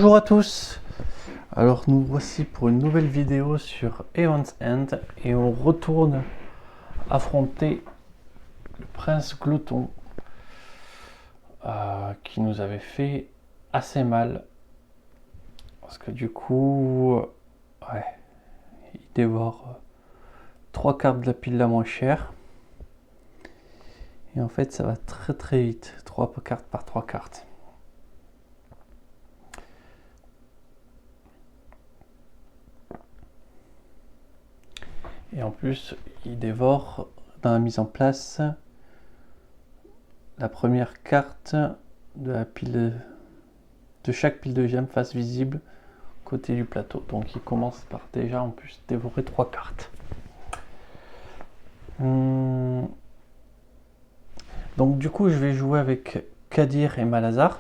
Bonjour à tous. Alors nous voici pour une nouvelle vidéo sur Aeon's End et on retourne affronter le prince Glouton qui nous avait fait assez mal parce que du coup il dévore 3 cartes de la pile la moins chère et en fait ça va très vite, 3 cartes par 3 cartes. Et en plus, il dévore dans la mise en place la première carte de la pile de chaque pile de gemmes face visible côté du plateau. Donc il commence par déjà en plus dévorer 3 cartes. Donc du coup, je vais jouer avec Kadir et Malazar.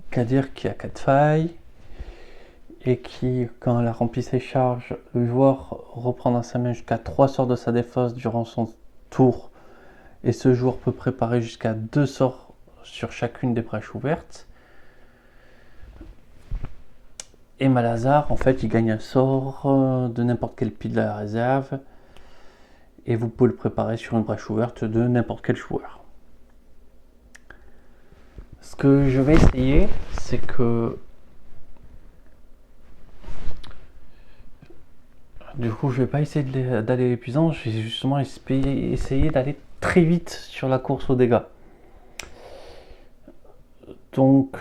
Kadir qui a 4 failles et qui, quand elle a rempli ses charges, le joueur reprend dans sa main jusqu'à 3 sorts de sa défausse durant son tour. Et ce joueur peut préparer jusqu'à 2 sorts sur chacune des brèches ouvertes. Et Malazar, en fait, il gagne un sort de n'importe quelle pile de la réserve. Et vous pouvez le préparer sur une brèche ouverte de n'importe quel joueur. Ce que je vais essayer, c'est que... Du coup, je vais pas essayer d'aller épuisant, je vais justement essayer d'aller très vite sur la course aux dégâts. Donc,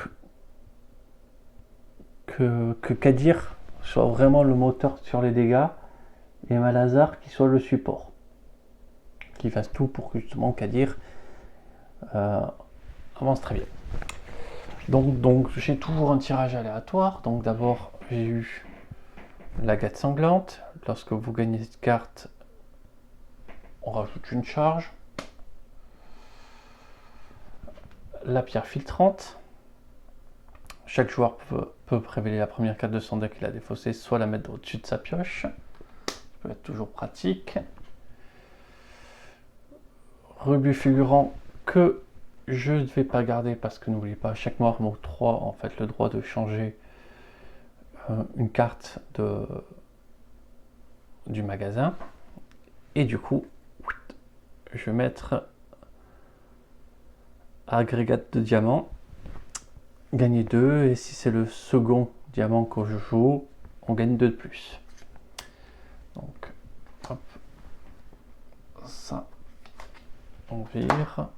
que Kadir soit vraiment le moteur sur les dégâts et Malazar qui soit le support. Qui fasse tout pour que justement Kadir avance très bien. Donc j'ai toujours un tirage aléatoire. Donc d'abord, j'ai eu la Gâte sanglante. Lorsque vous gagnez cette carte, on rajoute une charge. La pierre filtrante. Chaque joueur peut révéler la première carte de son deck qu'il a défaussée, soit la mettre au-dessus de sa pioche. Ça peut être toujours pratique. Rebut figurant que je ne vais pas garder parce que n'oubliez pas, chaque noir mot 3 en fait le droit de changer une carte du magasin. Et du coup, je vais mettre agrégat de diamants, gagner 2, et si c'est le second diamant que je joue, on gagne 2 de plus. Donc, hop, ça, on vire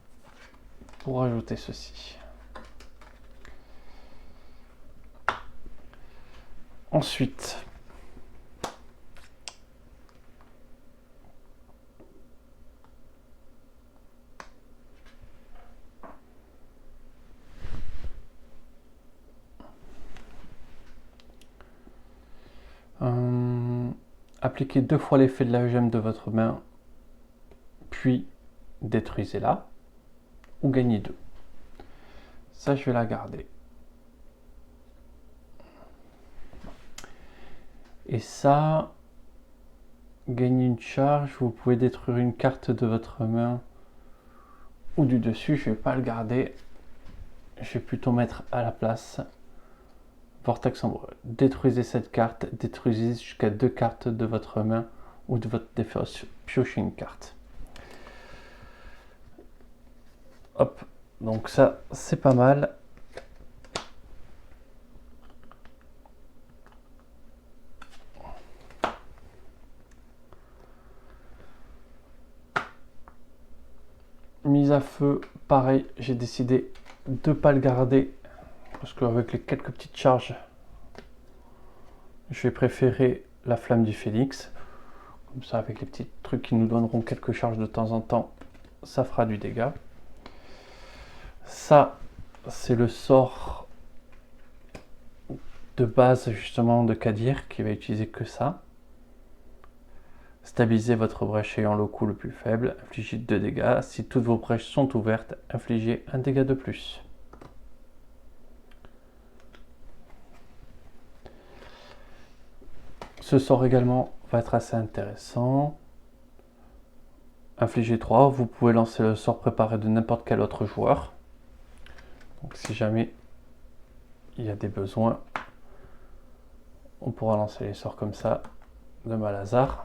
pour ajouter ceci. Ensuite, appliquez 2 fois l'effet de la gemme de votre main, puis détruisez-la, ou gagnez 2. Ça, je vais la garder. Et ça, gagner une charge, vous pouvez détruire une carte de votre main ou du dessus. Je ne vais pas le garder. Je vais plutôt mettre à la place Vortex en brûle. Détruisez cette carte, détruisez jusqu'à 2 cartes de votre main ou de votre défausse, piochez une carte. Hop, donc ça c'est pas mal. Mise à feu, pareil, j'ai décidé de ne pas le garder parce qu'avec les quelques petites charges, je vais préférer la flamme du phénix. Comme ça, avec les petits trucs qui nous donneront quelques charges de temps en temps, ça fera du dégât. Ça, c'est le sort de base justement de Kadir qui va utiliser que ça. Stabilisez votre brèche ayant le coût le plus faible, infligez 2 dégâts. Si toutes vos brèches sont ouvertes, infligez 1 dégât de plus. Ce sort également va être assez intéressant. Infligez 3, vous pouvez lancer le sort préparé de n'importe quel autre joueur. Donc si jamais il y a des besoins, on pourra lancer les sorts comme ça de Malazar.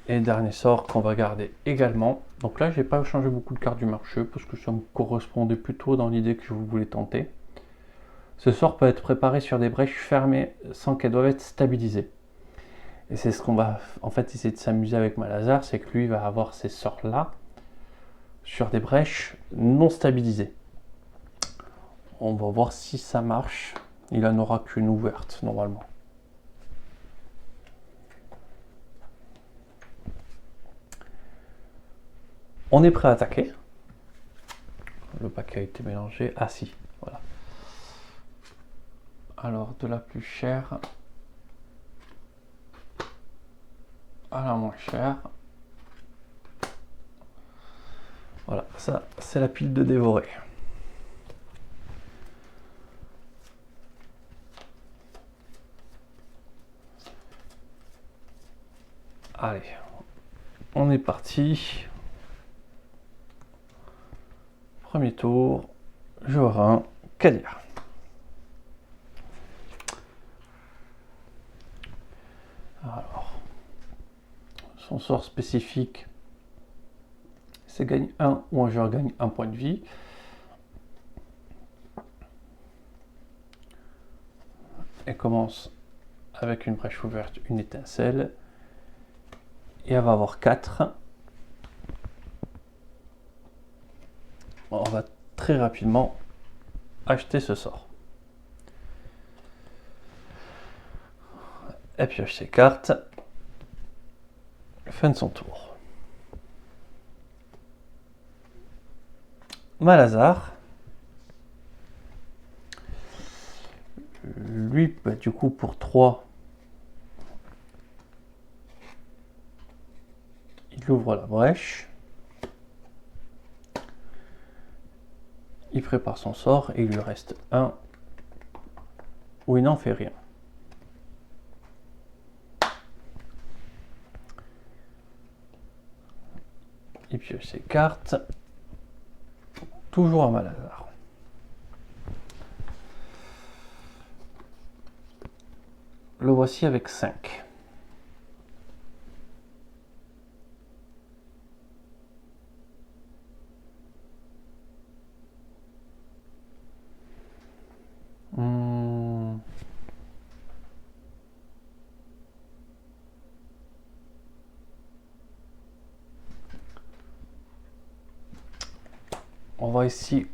Et dernier sort qu'on va garder également. Donc là, j'ai pas changé beaucoup de cartes du marché parce que ça me correspondait plutôt dans l'idée que je voulais tenter. Ce sort peut être préparé sur des brèches fermées sans qu'elles doivent être stabilisées. Et c'est ce qu'on va en fait essayer de s'amuser avec Malazar, c'est que lui va avoir ces sorts-là sur des brèches non stabilisées. On va voir si ça marche. Il en aura qu'une ouverte normalement. On est prêt à attaquer. Le paquet a été mélangé. Ah si, voilà. Alors de la plus chère à la moins chère. Voilà, ça c'est la pile de dévorer. Allez, on est parti. Premier tour, joueur 1, Kadir. Alors, son sort spécifique, c'est gagne 1 ou un joueur gagne 1 point de vie. Elle commence avec une brèche ouverte, une étincelle. Et elle va avoir 4. On va très rapidement acheter ce sort. Elle pioche ses cartes. Fin de son tour. Malazar. Lui, bah, du coup, pour 3, il ouvre la brèche. Il prépare son sort et il lui reste 1 où il n'en fait rien. Il pioche ses cartes. Toujours à Malazar. Le voici avec 5. On va ici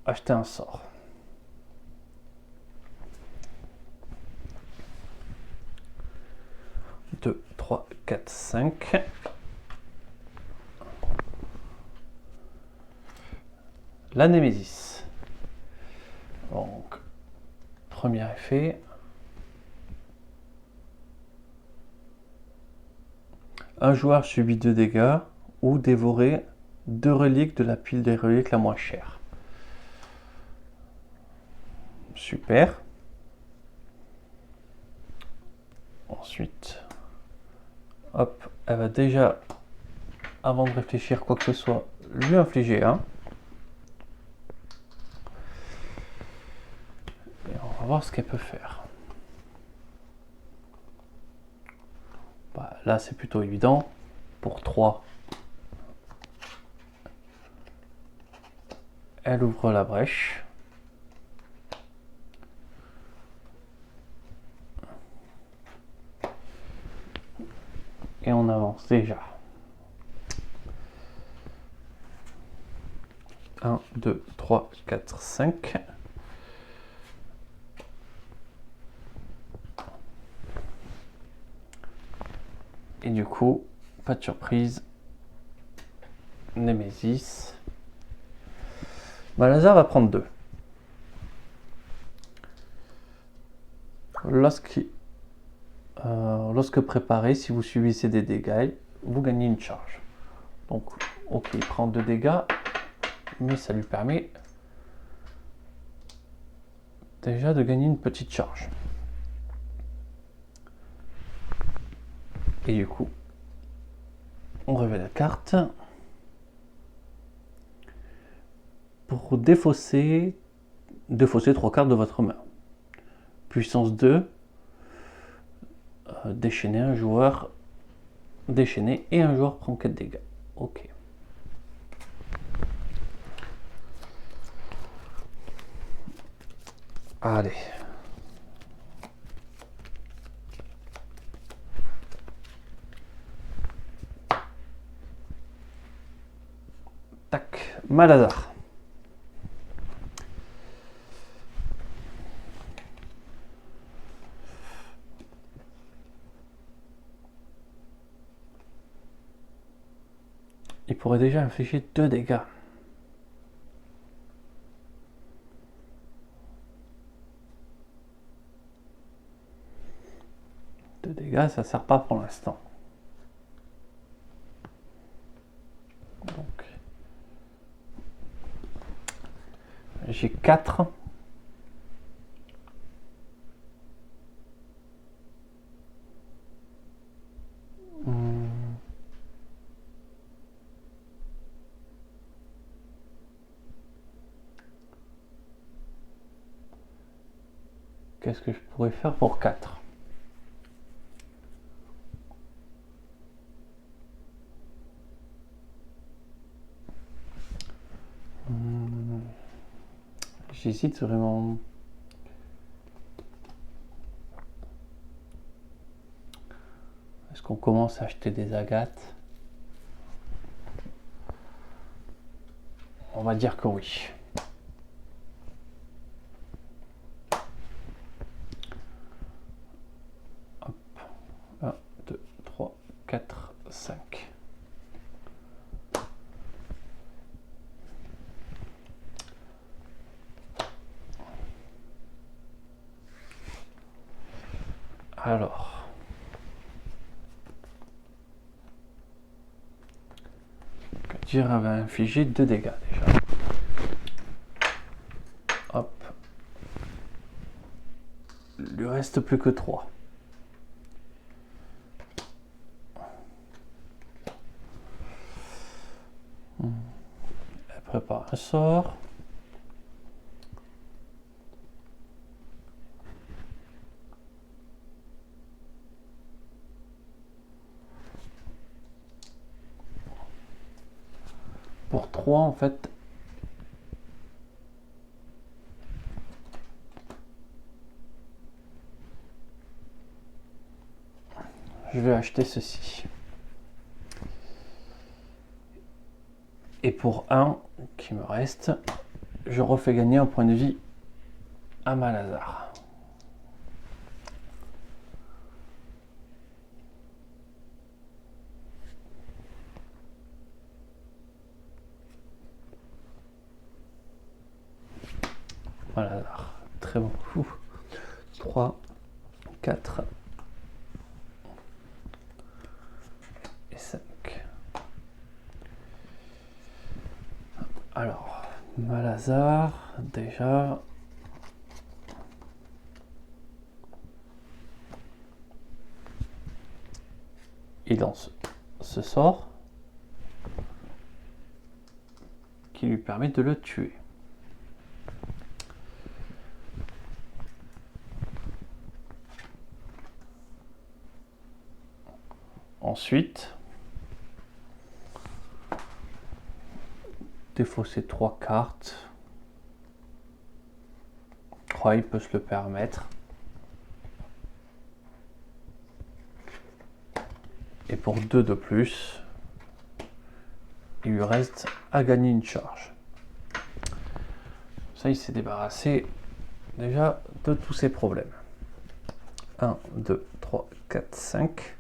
acheter un sort. Deux, 3, 4, 5. La Némésis. Donc, premier effet. Un joueur subit 2 dégâts ou dévorer 2 reliques de la pile des reliques la moins chère. Super. Ensuite, hop, elle va déjà, avant de réfléchir quoi que ce soit, lui infliger 1. Et on va voir ce qu'elle peut faire. Bah, là, c'est plutôt évident. Pour 3, elle ouvre la brèche. Et on avance déjà. 1, 2, 3, 4, 5. Et du coup, pas de surprise. Némésis. Malazar va prendre 2. Lorsque préparé, si vous subissez des dégâts, vous gagnez une charge. Donc, ok, il prend 2 dégâts, mais ça lui permet déjà de gagner une petite charge. Et du coup, on révèle la carte. pour défausser 3 cartes de votre main. Puissance 2, déchaîner un joueur, déchaîner et un joueur prend 4 dégâts. Ok. Allez. Tac, Malazar. Il pourrait déjà infliger 2 dégâts. Ça sert pas pour l'instant. Donc, j'ai 4. Qu'est-ce que je pourrais faire pour 4? J'hésite vraiment. Est-ce qu'on commence à acheter des agates? On va dire que oui. Hop. 1, 2, 3, 4, 5. Alors. Kadir avait infligé 2 dégâts déjà. Hop. Il lui reste plus que 3. Elle prépare un sort. Pour 3 en fait. Je vais acheter ceci. Et pour 1 qui me reste, je refais gagner un point de vie à Malazar. Malazar, très bon. 3, 4 et 5. Alors, Malazar, déjà. Il lance ce sort qui lui permet de le tuer. Ensuite, défausser 3 cartes. Il peut se le permettre. Et pour 2 de plus, il lui reste à gagner une charge. Ça, il s'est débarrassé déjà de tous ses problèmes. 1, 2, 3, 4, 5.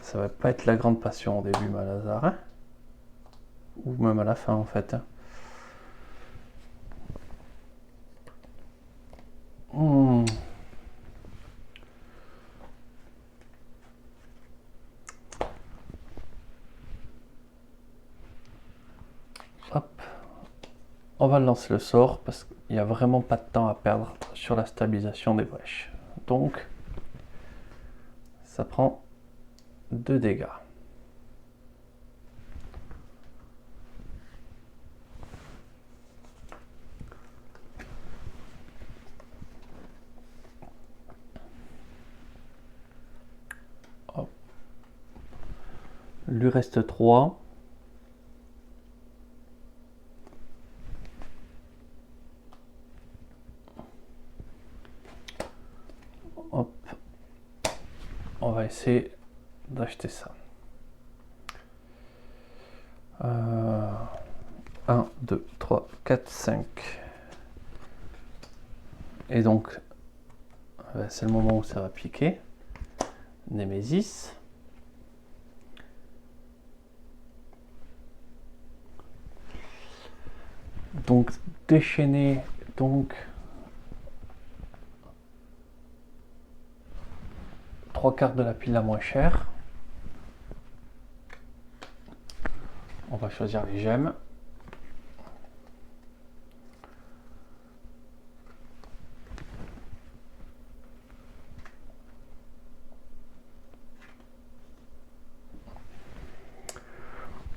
Ça va pas être la grande passion au début, Malazar. Hein, ou même à la fin, en fait. Hop. On va lancer le sort parce qu'il n'y a vraiment pas de temps à perdre sur la stabilisation des brèches. Donc, ça prend 2 dégâts. lui reste 3. Hop. On va essayer d'acheter ça. 1, 2, 3, 4, 5. Et donc, c'est le moment où ça va piquer. Némésis. Donc, déchaîner, donc, 3/4 de la pile la moins chère. On va choisir les gemmes.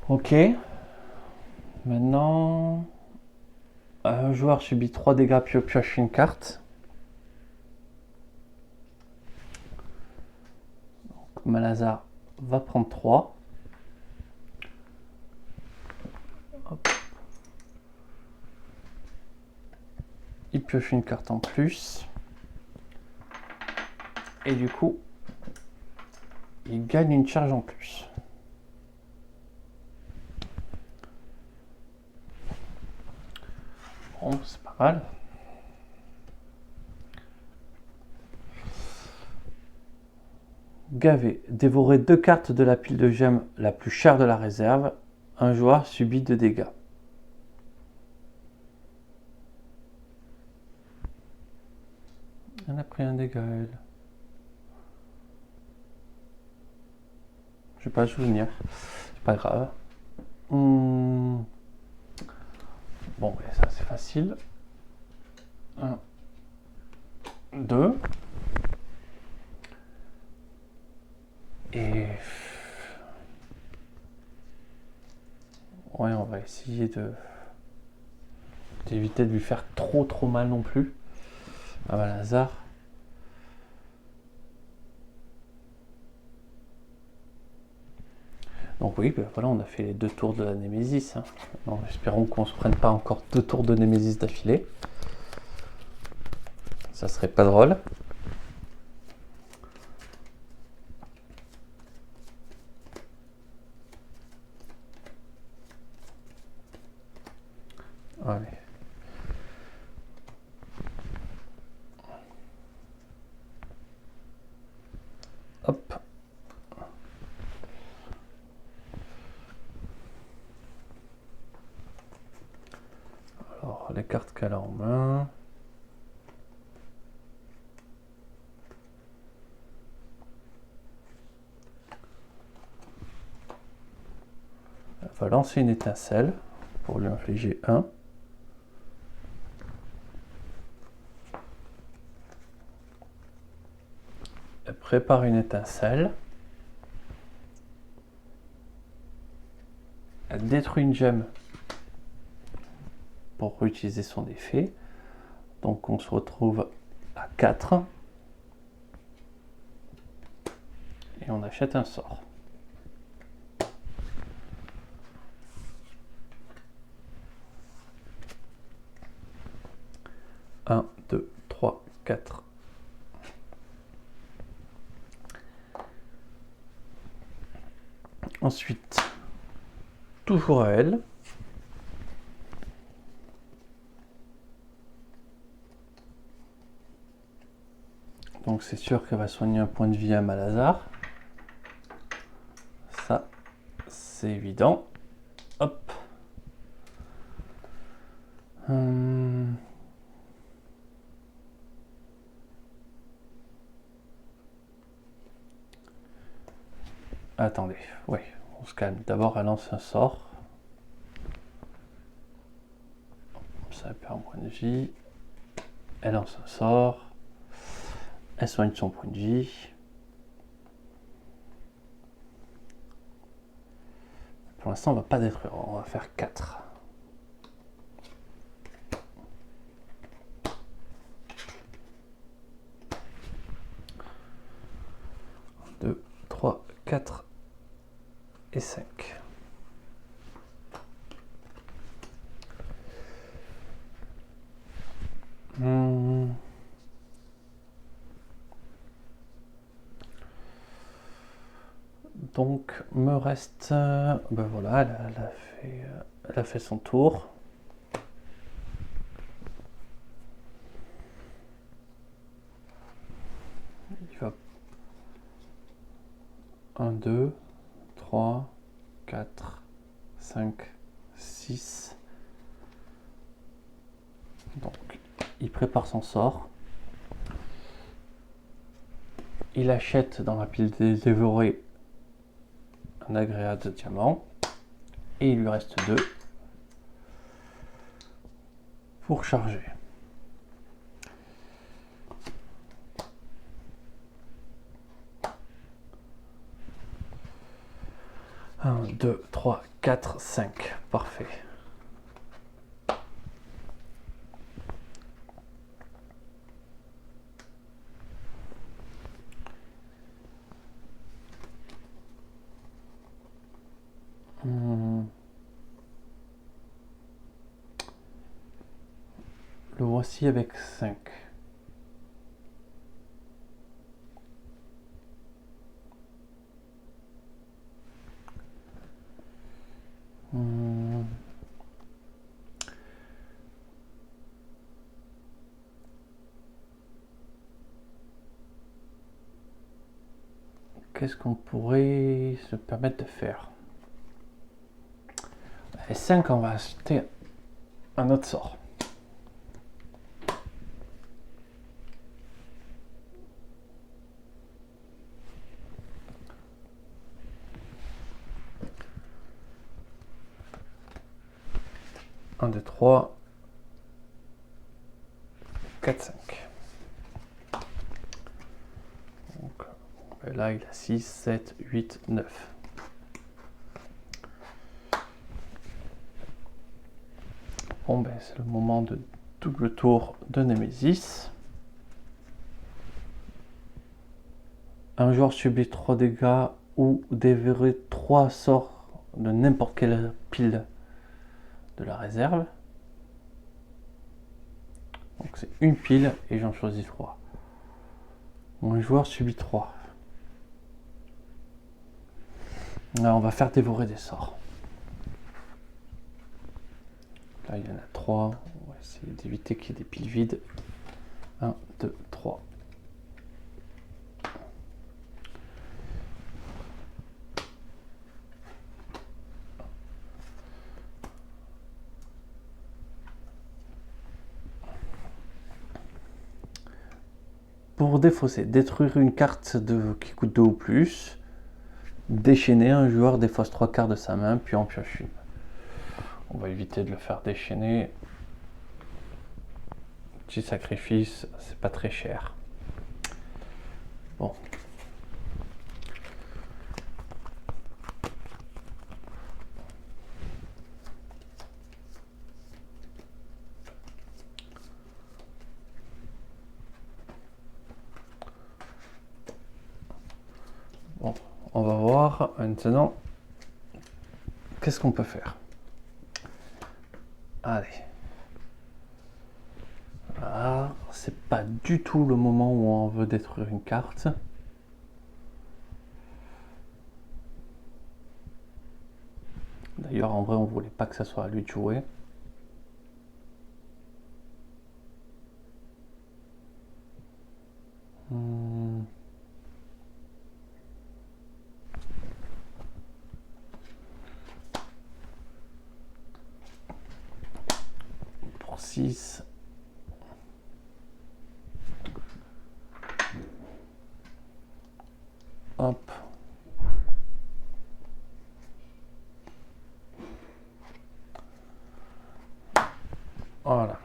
Ok. Maintenant, un joueur subit 3 dégâts puis pioche une carte. Donc, Malazar va prendre 3. Hop. Il pioche une carte en plus. Et du coup, il gagne une charge en plus. Bon, c'est pas mal. Gavé. Dévorer 2 cartes de la pile de gemmes la plus chère de la réserve. Un joueur subit 2 dégâts. Elle a pris un dégât, elle. Je vais pas le souvenir. C'est pas grave. Bon, ça c'est facile. 1, 2. Et ouais, on va essayer d'éviter de lui faire trop mal non plus. Ah bah Lazare. Donc oui, ben voilà, on a fait les 2 tours de la Némésis. Hein. Espérons qu'on ne se prenne pas encore 2 tours de Némésis d'affilée. Ça serait pas drôle. Allez. Hop. Alors, les cartes qu'elle a en main. Elle va lancer une étincelle pour lui infliger 1. Elle prépare une étincelle. Elle détruit une gemme pour réutiliser son effet. Donc on se retrouve à 4. Et on achète un sort. Un, 2, 3, 4. Ensuite, toujours à elle. Donc c'est sûr qu'elle va soigner un point de vie à Malazar. Ça, c'est évident. Hop. Attendez, oui, on se calme. D'abord, elle lance un sort. Ça perd un point de vie. Elle lance un sort. Elle soigne son point de vie. Pour l'instant, on va pas détruire. On va faire 4. 2, 3, 4 et 5. Donc, me reste... ben voilà, elle a fait son tour. Il va... 1, 2, 3, 4, 5, 6. Donc, il prépare son sort. Il achète dans la pile des dévorés un agréat de diamant. Et il lui reste 2 pour charger. Un, 2, 3, 4, 5. Parfait. Le voici avec 5. Qu'est-ce qu'on pourrait se permettre de faire? Et 5, on va acheter un autre sort. Un, 2, 3, 4, 5. Donc, là, il a 6, 7, 8, 9. Bon, ben, c'est le moment de double tour de Némésis. Un joueur subit 3 dégâts ou déverrouille 3 sorts de n'importe quelle pile de la réserve. Donc c'est une pile et j'en choisis 3. Mon joueur subit 3. Là, on va faire dévorer des sorts. Là, il y en a 3. On va essayer d'éviter qu'il y ait des piles vides. 1, 2, 3. Pour défausser, détruire une carte qui coûte 2 ou plus. Déchaîner, un joueur défausse 3 cartes de sa main, puis en pioche une. On va éviter de le faire déchaîner. Petit sacrifice, c'est pas très cher. Bon. Bon, on va voir maintenant qu'est-ce qu'on peut faire. Allez. Là, c'est pas du tout le moment où on veut détruire une carte. D'ailleurs, en vrai, on voulait pas que ça soit à lui de jouer. Pour 6. Hop. Voilà.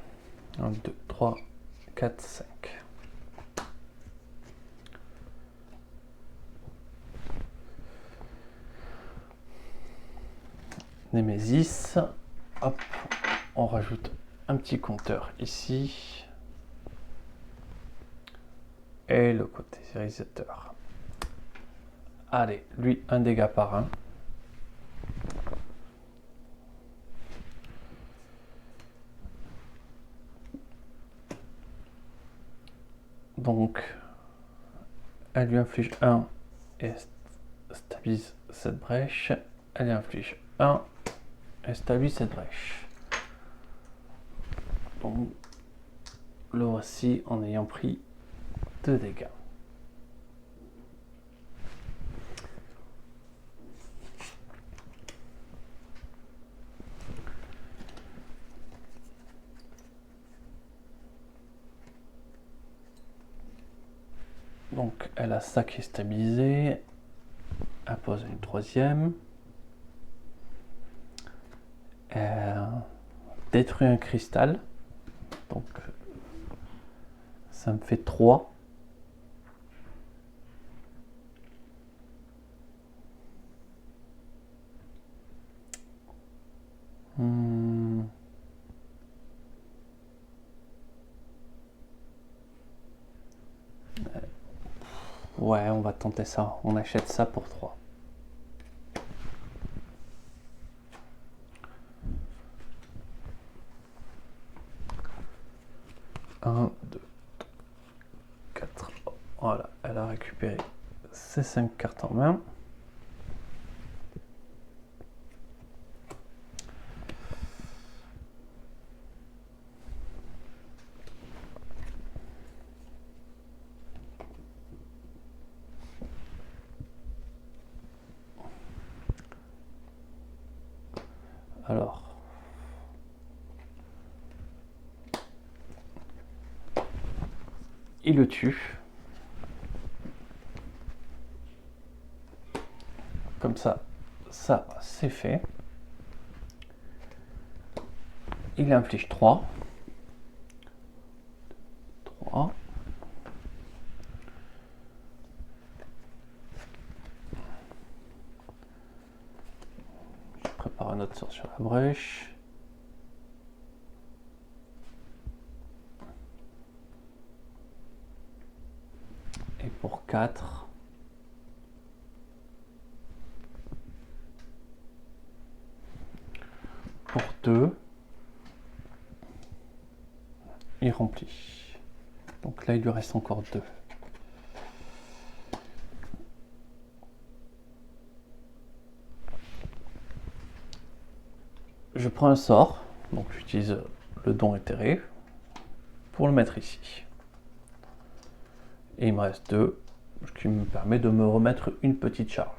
1, 2, 3, 4, 5. Némésis. Hop. On rajoute un petit compteur ici. Et le côté réalisateur. Allez, lui, un dégât par 1. Donc, elle lui inflige 1 et stamina. stabilise cette brèche. Elle inflige 1 et stabilise cette brèche. Donc, le voici en ayant pris 2 dégâts. Donc elle a ça qui est stabilisé. Elle pose une troisième. Elle détruit un cristal. Donc ça me fait 3. Ouais, on va tenter ça. On achète ça pour 3. Un, 2, 4. Voilà, elle a récupéré ses 5 cartes en main. Alors, il le tue. Comme ça c'est fait. Il inflige 3. 3. Je prépare un autre sort sur la brèche. Et pour 4. Pour 2. Il remplit. Donc là, il lui reste encore 2. Je prends un sort, donc j'utilise le don éthéré pour le mettre ici. Et il me reste 2, ce qui me permet de me remettre une petite charge.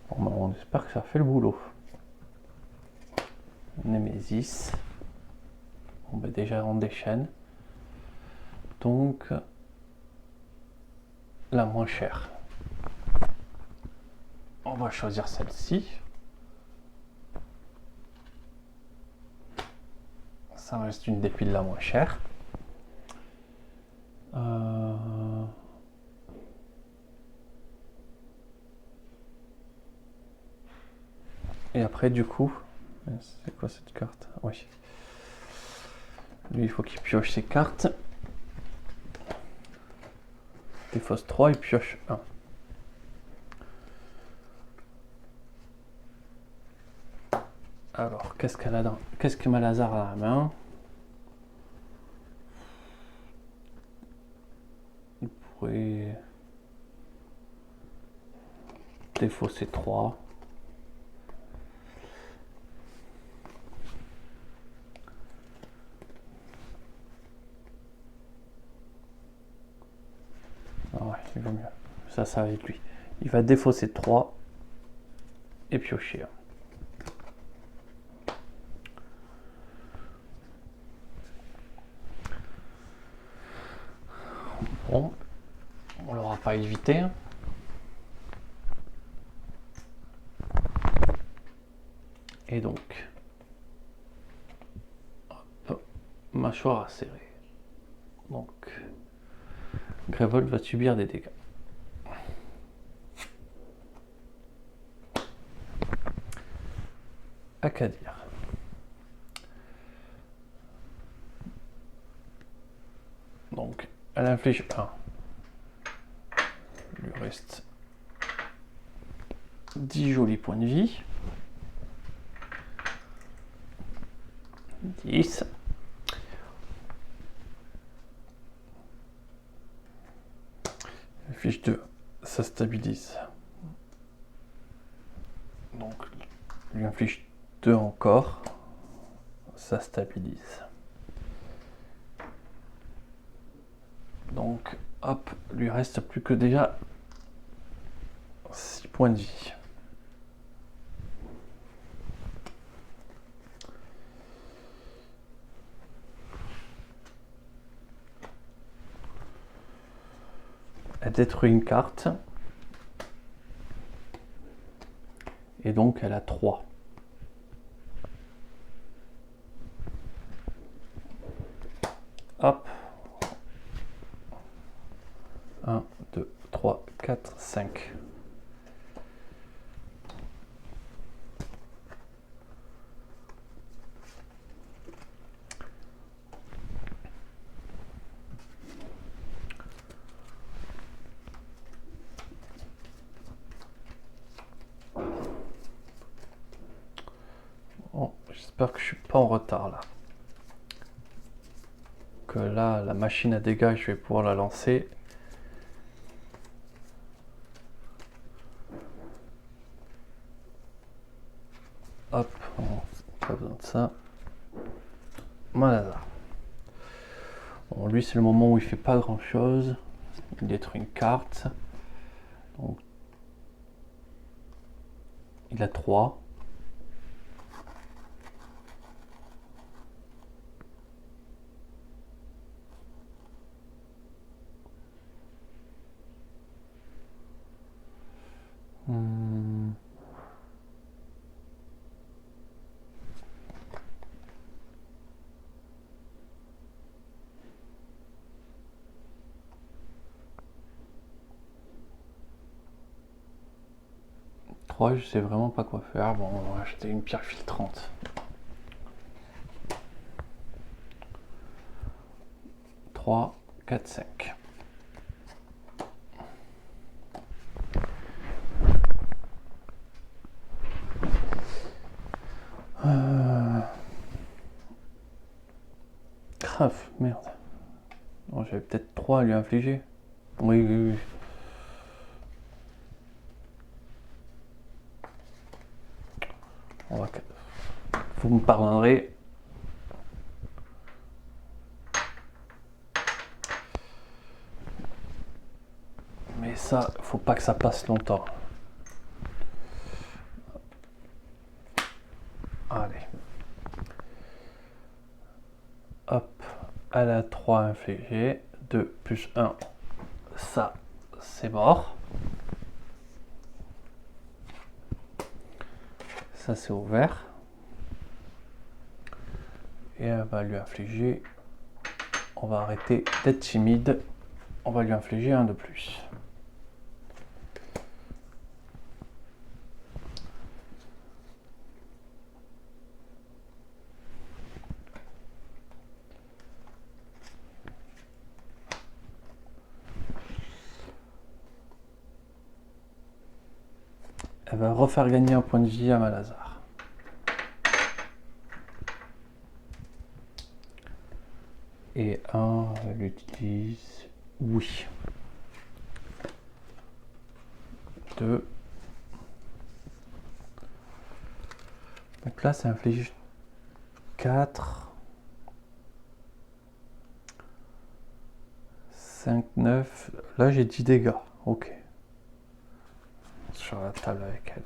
Bon, ben, on espère que ça fait le boulot. Némésis. Bon, ben, déjà on déchaîne. Donc la moins chère. On va choisir celle-ci. Ça reste une des piles la moins chère. Et après, du coup, c'est quoi cette carte? Oui. Lui, il faut qu'il pioche ses cartes. Défausse 3, il pioche 1. Alors, qu'est-ce qu'elle a dans... Qu'est-ce que Malazar a à la main? Il pourrait défausser 3. Ah ouais, il vaut mieux. Ça va être lui. Il va défausser 3 et piocher 1. Bon, on l'aura pas évité. Et donc, hop, mâchoire serrée. Donc, Grévold va subir des dégâts. Akadir. Donc, elle inflige 1. Il lui reste 10 jolis points de vie. 10. Fiche 2, ça stabilise. Donc, lui inflige 2 encore, ça stabilise. Donc, hop, lui reste plus que déjà 6 points de vie. Elle détruit une carte. Et donc, elle a 3. Hop. 1, 2, 3, 4, 5. Bon, j'espère que je suis pas en retard là. Que là, la machine à dégâts, je vais pouvoir la lancer. Hop, pas besoin de ça. Malazar. Bon, lui, c'est le moment où il fait pas grand chose. Il détruit une carte. Donc, il a 3. Hmm. Je sais vraiment pas quoi faire. Bon, on va acheter une pierre filtrante. 3, 4, 5. Grave, merde. Bon, j'avais peut-être 3 à lui infliger. Oui, oui, oui. On va... Vous me pardonnerez. Mais ça, faut pas que ça passe longtemps. Allez. Hop. Elle a 3 infligés. 2 plus 1. Ça, c'est mort. Ça, c'est ouvert. Et elle va lui infliger. On va arrêter d'être timide. On va lui infliger un de plus. Elle va refaire gagner un point de vie à Malazar. Et 1, elle utilise... Oui. 2. Donc là, ça inflige 4. 5, 9. Là, j'ai 10 dégâts. Ok. Sur la table avec elle.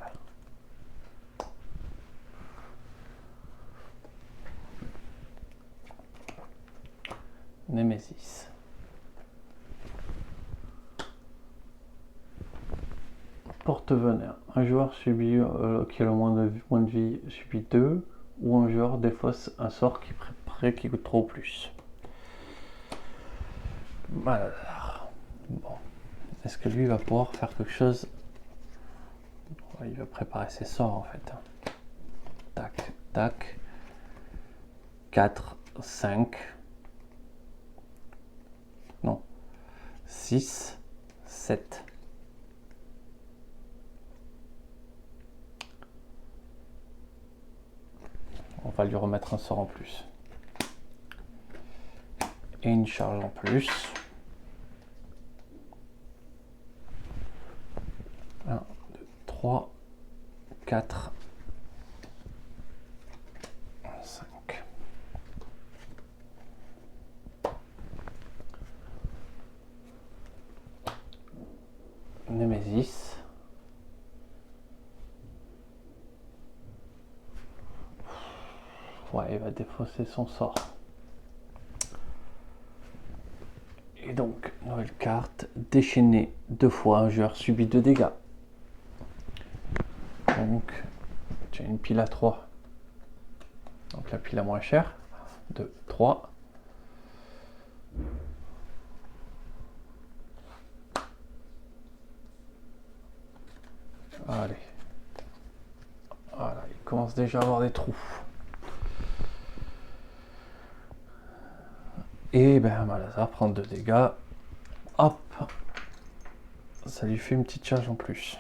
Némésis. Porte-venin. Un joueur subit, qui a le moins de vie subit 2, ou un joueur défausse un sort qui coûte 3 ou plus. Voilà. Bon. Est-ce que lui va pouvoir faire quelque chose? Il va préparer ses sorts en fait. Tac, tac. 4, 5. Non. 6, 7. va lui remettre un sort en plus. Et une charge en plus. 1, 2, 3, 4, 5. Némésis. Ouais, il va défausser son sort. Et donc, nouvelle carte, déchaîner 2 fois, un joueur subit 2 dégâts. Donc, tu as une pile à 3. Donc la pile la moins chère. 2, 3. Allez. Voilà, il commence déjà à avoir des trous. Et ben Malazar prend 2 dégâts. Hop. Ça lui fait une petite charge en plus.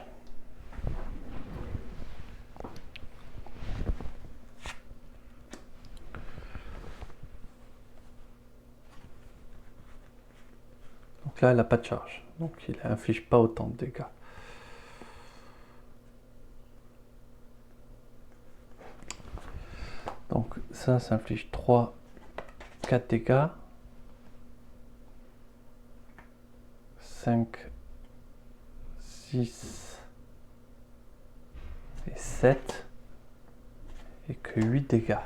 Donc là, elle n'a pas de charge. Donc il n'inflige pas autant de dégâts. Donc ça inflige 3, 4 dégâts. 5, 6 et 7. Et que 8 dégâts.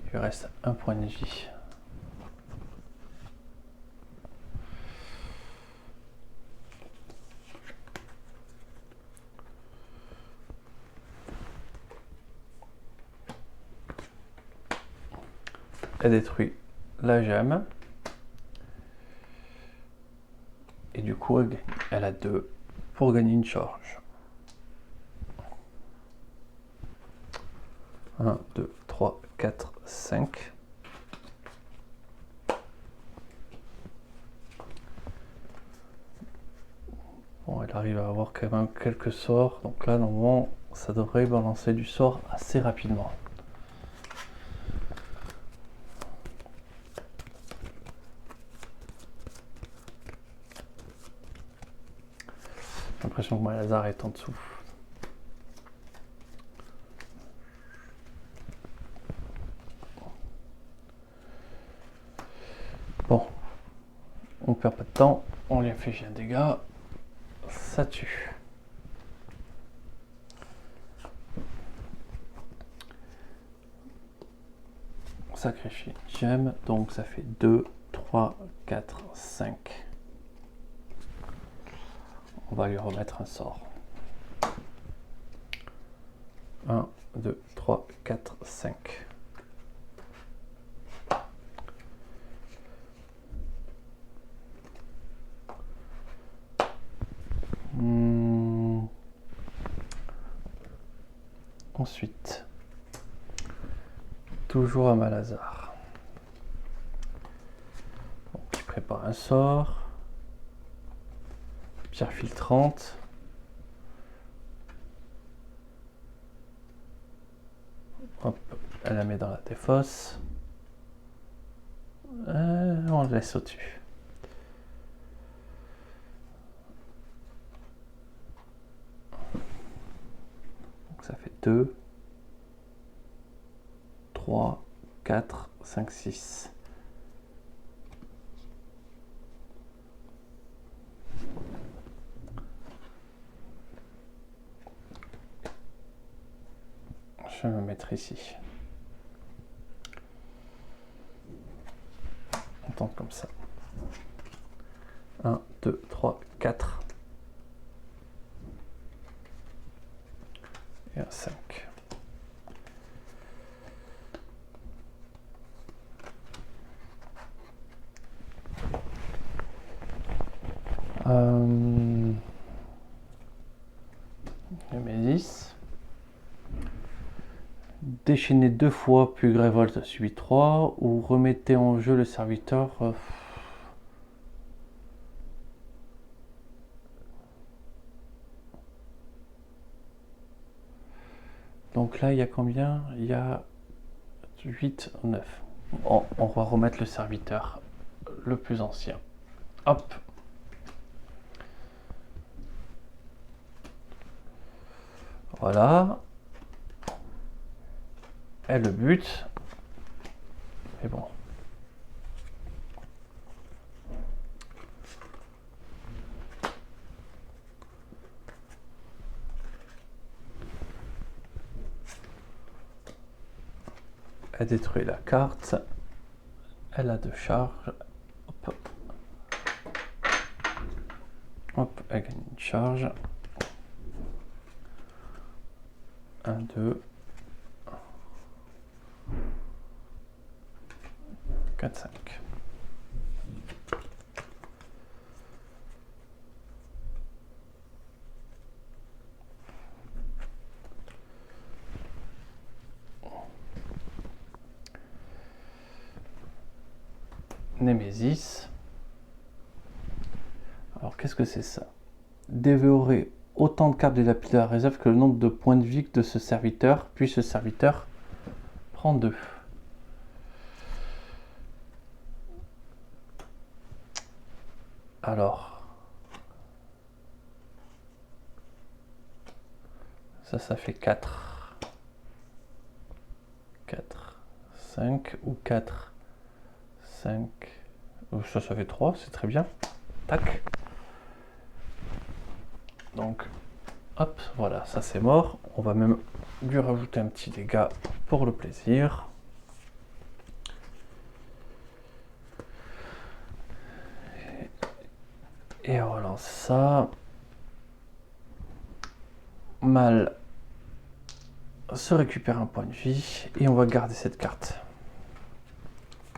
Il lui reste un point de vie. Elle détruit la gemme. Et du coup, elle a 2 pour gagner une charge. 1, 2, 3, 4, 5. Bon, elle arrive à avoir quand même quelques sorts. Donc là, normalement, ça devrait balancer du sort assez rapidement. J'ai l'impression que Malazar est en dessous. Bon, on perd pas de temps, on lui inflige un dégât, ça tue. On sacrifie une gemme, donc ça fait 2, 3, 4, 5. On va lui remettre un sort. 1, 2, 3, 4, 5. Ensuite, toujours à Malazar. Donc, il prépare un sort. Pierre filtrante. Hop, elle la met dans la défausse. On le laisse au-dessus. Donc ça fait 2, 3, 4, 5, 6. Je vais me mettre ici. On tente comme ça. 1, 2, 3, 4. Et un 5. Némésis. Déchaîner 2 fois, puis Grévolte subit 3, ou remettez en jeu le serviteur. Donc Donc là, il y a combien? Il y a 8, 9. On va remettre le serviteur le plus ancien. Hop. Voilà. Et le but. Et bon. Elle détruit la carte. Elle a 2 charges. Hop. Hop, elle gagne une charge. 1, 2. 4, 5. Némésis. Alors qu'est-ce que c'est ça? Dévorer autant de cartes de la pile de la réserve que le nombre de points de vie de ce serviteur, puis ce serviteur prend 2. Alors, ça fait 4. 4, 5 ou 4, 5. Ça fait 3, c'est très bien. Tac. Donc, hop, voilà, ça c'est mort. On va même lui rajouter un petit dégât pour le plaisir. Et on relance ça. Mal se récupère un point de vie et on va garder cette carte.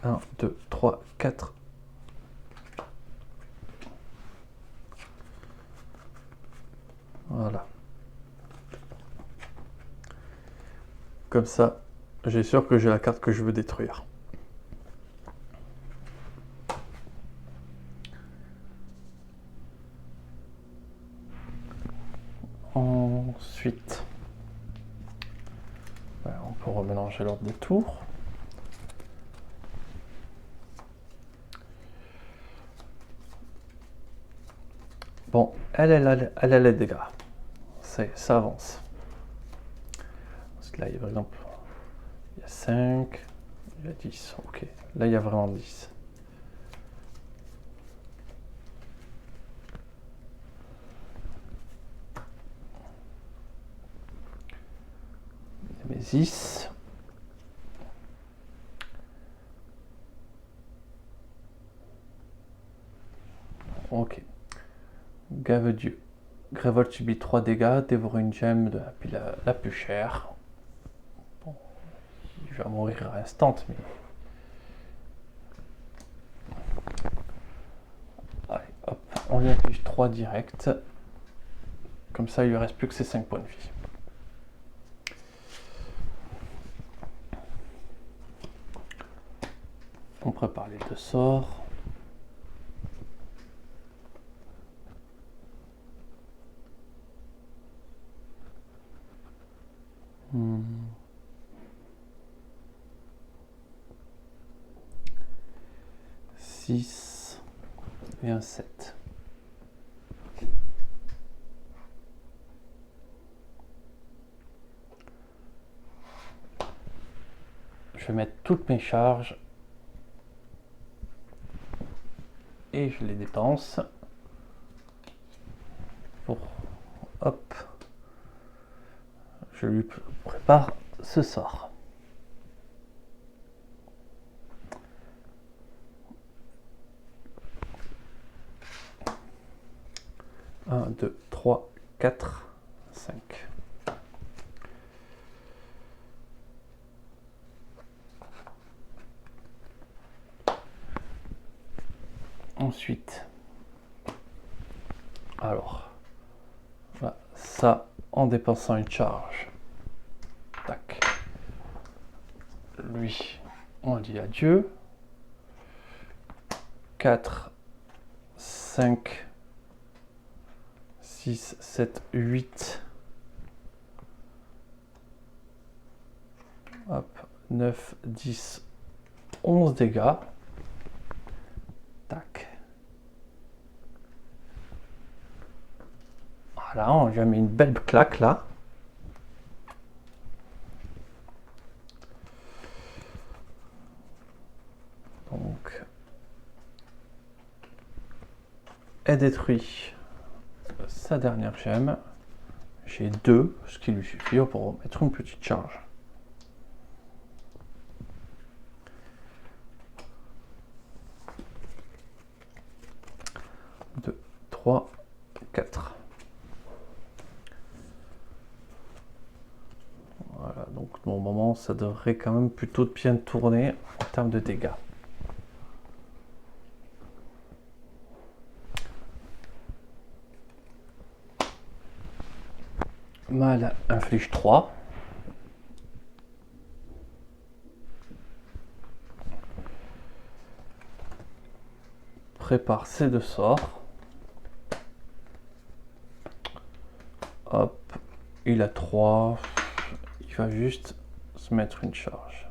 1, 2, 3, 4. Voilà. Comme ça, j'ai sûr que j'ai la carte que je veux détruire. Ensuite, on peut remélanger l'ordre des tours. Bon, elle a les dégâts. Ça avance. Parce que là, il y a par exemple, il y a 5, il y a 10. Ok, là, il y a vraiment 10. Némésis. Ok. Gavedieu. Grévold subit 3 dégâts, dévore une gemme de la pile la plus chère. Bon, il va mourir à instant, mais... Allez, hop, on lui affiche 3 directs. Comme ça, il lui reste plus que ses 5 points de vie. On prépare les 2 sorts. Six et un 7. Je vais mettre toutes mes charges et je les dépense pour, hop, je lui prépare ce sort. Un, 2, 3, 4, 5. Ensuite, alors, voilà, ça en dépensant une charge. Tac. Lui, on dit adieu. 4, 5, 6, 7, 8. 9, 10, 11 dégâts. Tac. Voilà, on lui a mis une belle claque là. Donc, elle détruit sa dernière gemme. J'ai 2, ce qui lui suffit pour mettre une petite charge. 2, 3, 4. Voilà, donc au moment, ça devrait quand même plutôt bien tourner en termes de dégâts. Mal inflige 3. Prépare ses 2 sorts. Hop, il a 3. Il va juste se mettre une charge.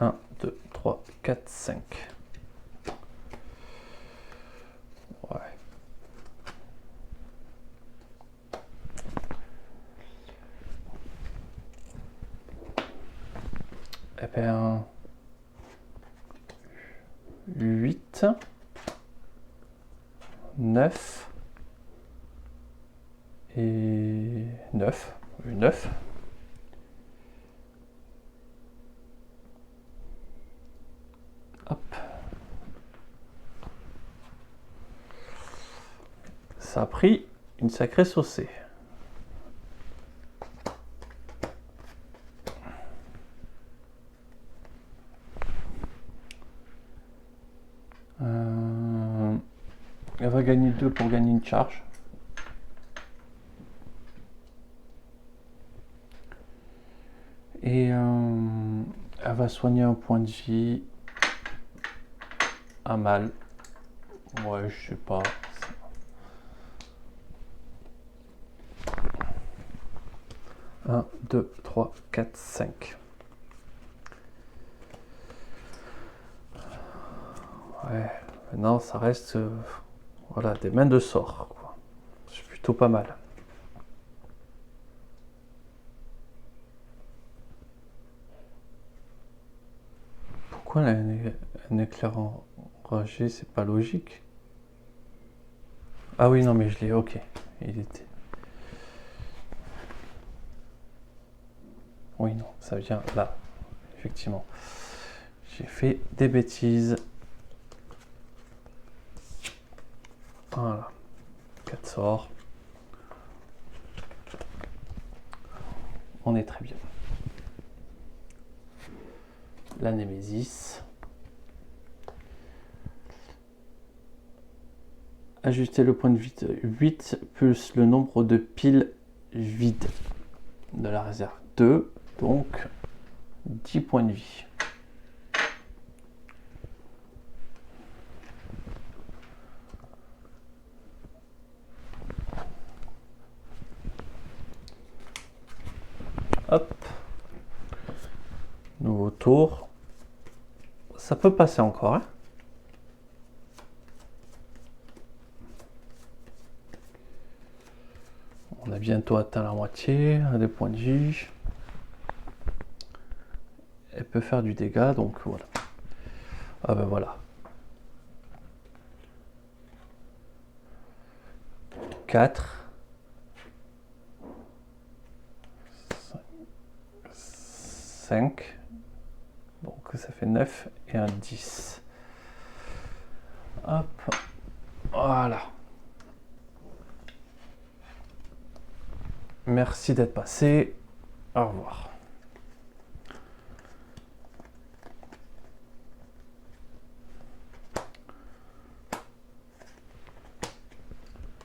Un, 2, 3, 4, 5. Ouais. Eh bien, 8, 9 et 9. 9. Hop. Ça a pris une sacrée saucée. Elle va gagner 2 pour gagner une charge. Et elle va soigner un point de vie à mal. Ouais, je sais pas. 1, 2, 3, 4, 5. Ouais, maintenant ça reste voilà, des mains de sort, quoi. C'est plutôt pas mal. Pourquoi un éclair enragé, c'est pas logique? Ah oui, non, mais je l'ai, ok. Il était. Oui, non, ça vient là, effectivement. J'ai fait des bêtises. Voilà. 4 sorts. On est très bien. La Némésis. Ajuster le point de vide 8 plus le nombre de piles vides de la réserve 2, donc 10 points de vie. Hop. Nouveau tour. Ça peut passer encore, hein. On a bientôt atteint la moitié des points de vie. Elle peut faire du dégât, donc voilà. Ah ben voilà. 4. 5. Donc ça fait 9 et un 10. Hop. Voilà. Merci d'être passé. Au revoir.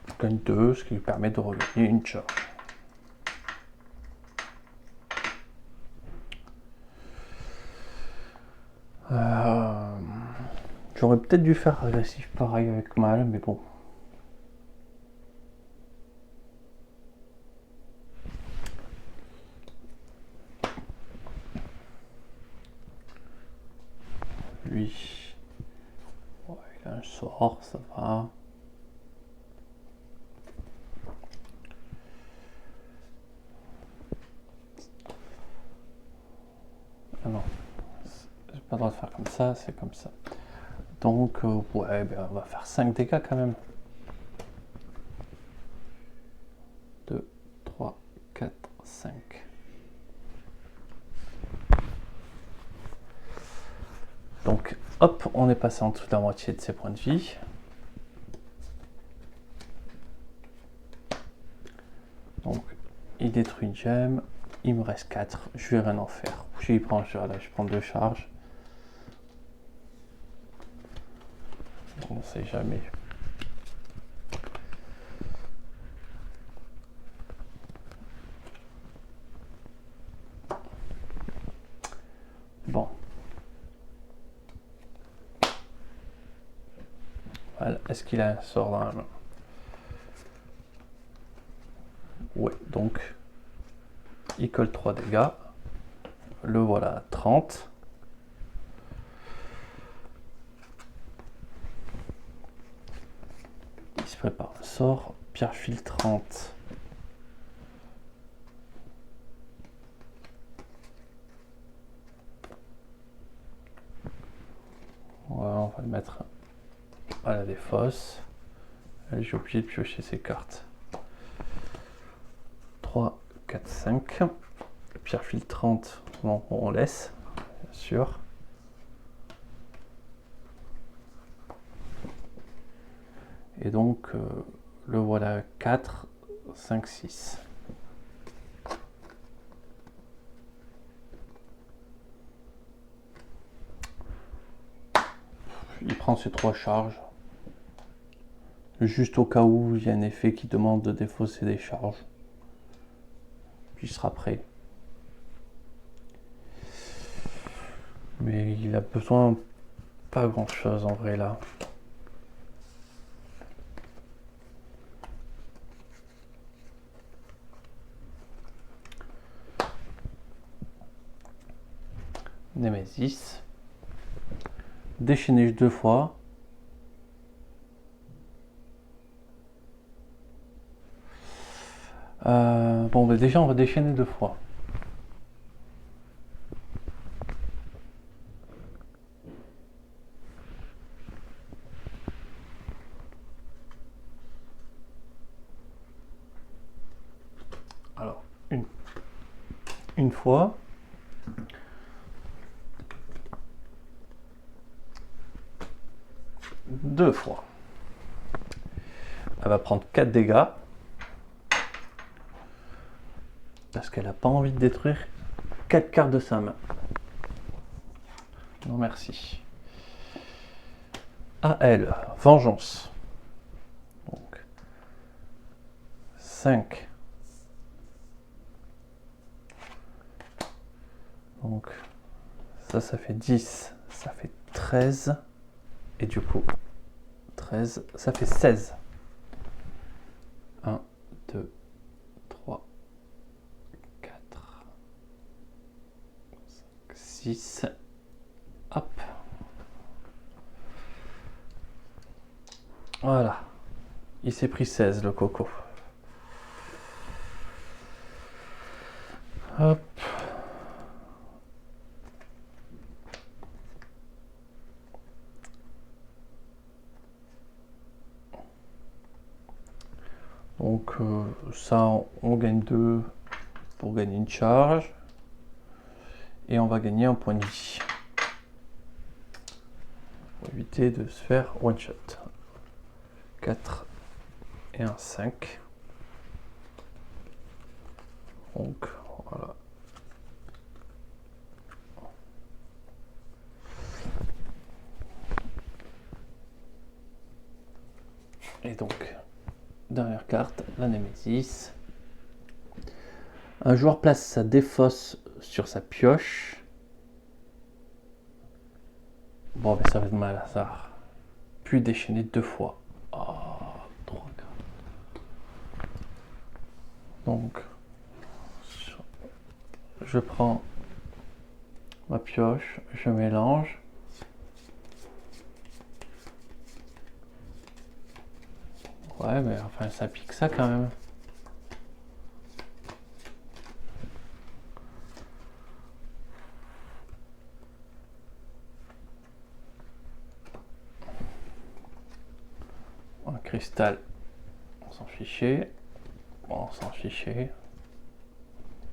Je gagne 2, ce qui lui permet de regagner une charge. J'aurais peut-être dû faire agressif pareil avec Mal, mais bon. lui. Ouais, il a un sort, ça va. Ah non, j'ai pas le droit de faire comme ça, c'est comme ça. Donc, ouais, ben, on va faire 5 dégâts quand même. 2, 3, 4, 5. Donc, hop, on est passé en dessous de la moitié de ses points de vie. Donc, il détruit une gemme. Il me reste 4. Je vais rien en faire. Je prends 2 charges. On ne sait jamais. Bon. Voilà. Est-ce qu'il a un sort dans la main? Ouais, donc il colle 3 dégâts. Le voilà à 30. Il se prépare un sort. Pierre filtrante. Voilà, on va le mettre à la défausse. J'ai oublié de piocher ses cartes. 3, 4, 5. Pierre filtrante, bon, on laisse, bien sûr. Et donc, le voilà 4, 5, 6. Il prend ses 3 charges. Juste au cas où il y a un effet qui demande de défausser des charges. Puis il sera prêt. Mais il a besoin pas grand chose en vrai là. Némésis. Déchaîner 2 fois. Bon, bah déjà on va déchaîner 2 fois. Alors, une fois. Deux fois. Elle va prendre 4 dégâts. Parce qu'elle n'a pas envie de détruire 4 cartes de sa main. Non merci. À elle, vengeance. Donc 5. Donc ça fait 10, ça fait 13. Et du coup, 13, ça fait 16. 1, 2, 3, 4, 5, 6. Hop. Voilà. Il s'est pris 16 le coco. Hop. Donc ça, on gagne 2 pour gagner une charge. Et on va gagner un point de vie. Pour éviter de se faire one shot. 4 et un 5. Donc voilà. Et donc, dernière carte, la Némésis. Un joueur place sa défausse sur sa pioche. Bon, mais ça va être mal à ça. Puis déchaîner 2 fois. Oh, 3 cartes. Donc, je prends ma pioche, je mélange. Ouais, mais enfin, ça pique ça quand même. Un cristal, on s'en fichait. Bon, on s'en fichait.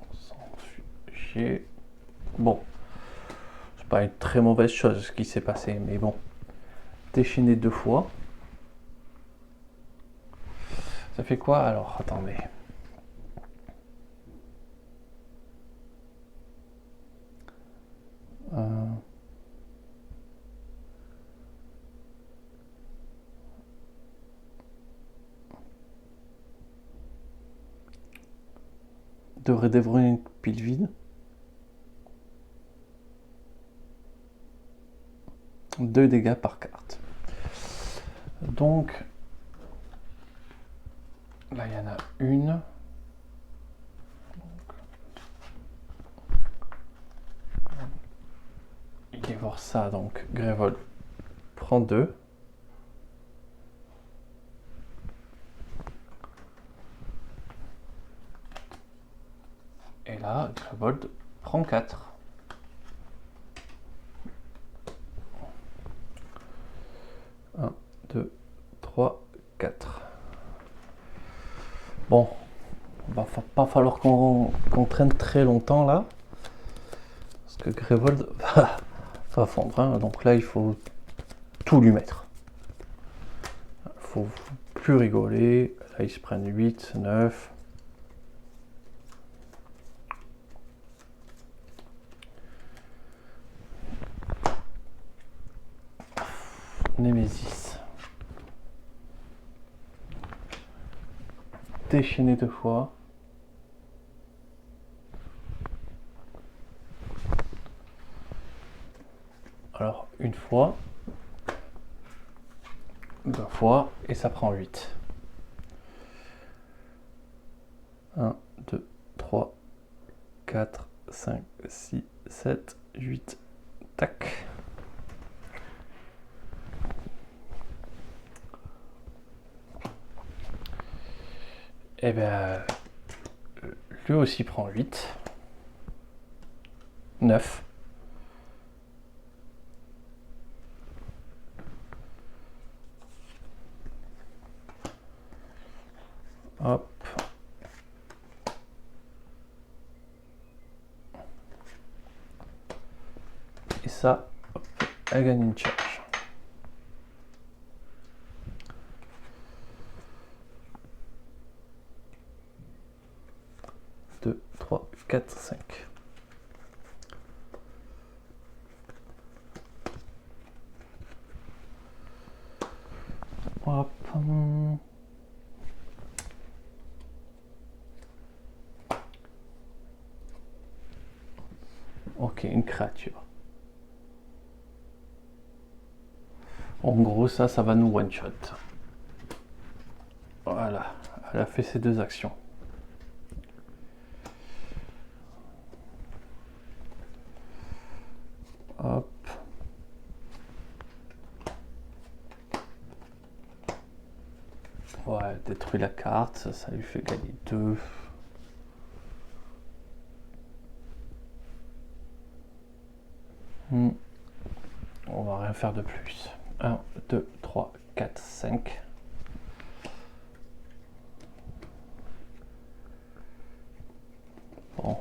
On s'en fichait. Bon, c'est pas une très mauvaise chose ce qui s'est passé, mais bon. Déchaîner 2 fois. Ça fait quoi alors? Attendez. Devrait dévorer une pile vide. 2 dégâts par carte. Donc, là il y en a une. Il dévore ça, donc Grévol prend 2. Et là, Grévold prend 4. Un, 2, 3, 4. Bon, il va pas falloir qu'on traîne très longtemps là. Parce que Grévold va fondre. Hein. Donc là, il faut tout lui mettre. Il faut plus rigoler. Là, ils se prennent 8, 9. Némésis. Déchaîner 2 fois. Alors, une fois. 2 fois. Et ça prend 8. 1, 2, 3, 4, 5, 6, 7, 8. Tac. Et bien, lui aussi prend 8. 9. Hop. Et ça, hop, elle gagne une charge. 2, 3, 4, 5. Hop. Ok, une créature. En gros, ça va nous one-shot. Voilà, elle a fait ses 2 actions. Hop. Ouais, détruit la carte, ça lui fait gagner 2. On va rien faire de plus. 1, 2, 3, 4, 5. Bon.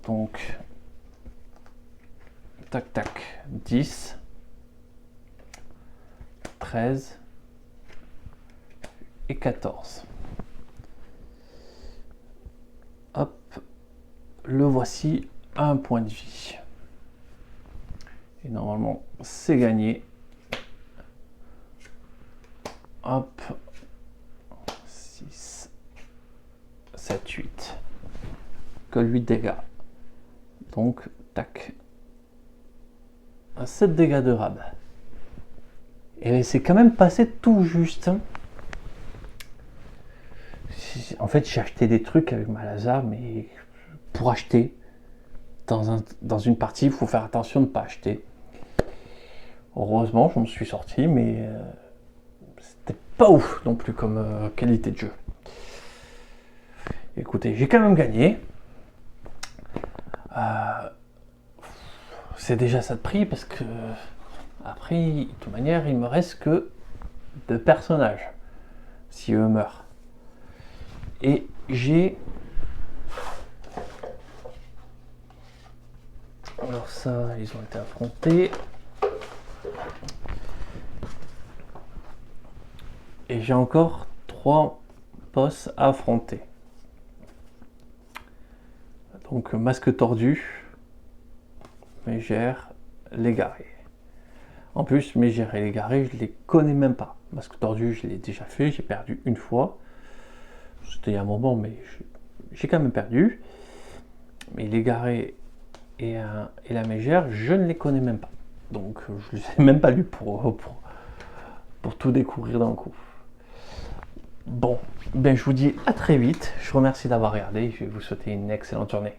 Donc, tac, tac, 10, 13 et 14. Hop, le voici à 1 point de vie. Et normalement, c'est gagné. Hop, 6, 7, 8. Que 8 dégâts. Donc, tac. 7 dégâts de rab. Et c'est quand même passé tout juste. En fait, j'ai acheté des trucs avec Malazar, mais pour acheter dans une partie, il faut faire attention de ne pas acheter. Heureusement, je me suis sorti, mais c'était pas ouf non plus comme qualité de jeu. Écoutez, j'ai quand même gagné. C'est déjà ça de prix parce que après, de toute manière, il me reste que 2 personnages si eux meurent. Et j'ai... Alors ça, ils ont été affrontés. Et j'ai encore 3 boss à affronter. Donc masque tordu, Mégère, l'égaré. En plus, Mégère et l'égaré, je les connais même pas. Masque tordu, je l'ai déjà fait, j'ai perdu une fois. C'était il y a un moment, mais j'ai quand même perdu. Mais l'égaré et la Mégère, je ne les connais même pas. Donc je ne les ai même pas lus pour tout découvrir d'un coup. Bon, ben je vous dis à très vite. Je vous remercie d'avoir regardé. Je vais vous souhaiter une excellente journée.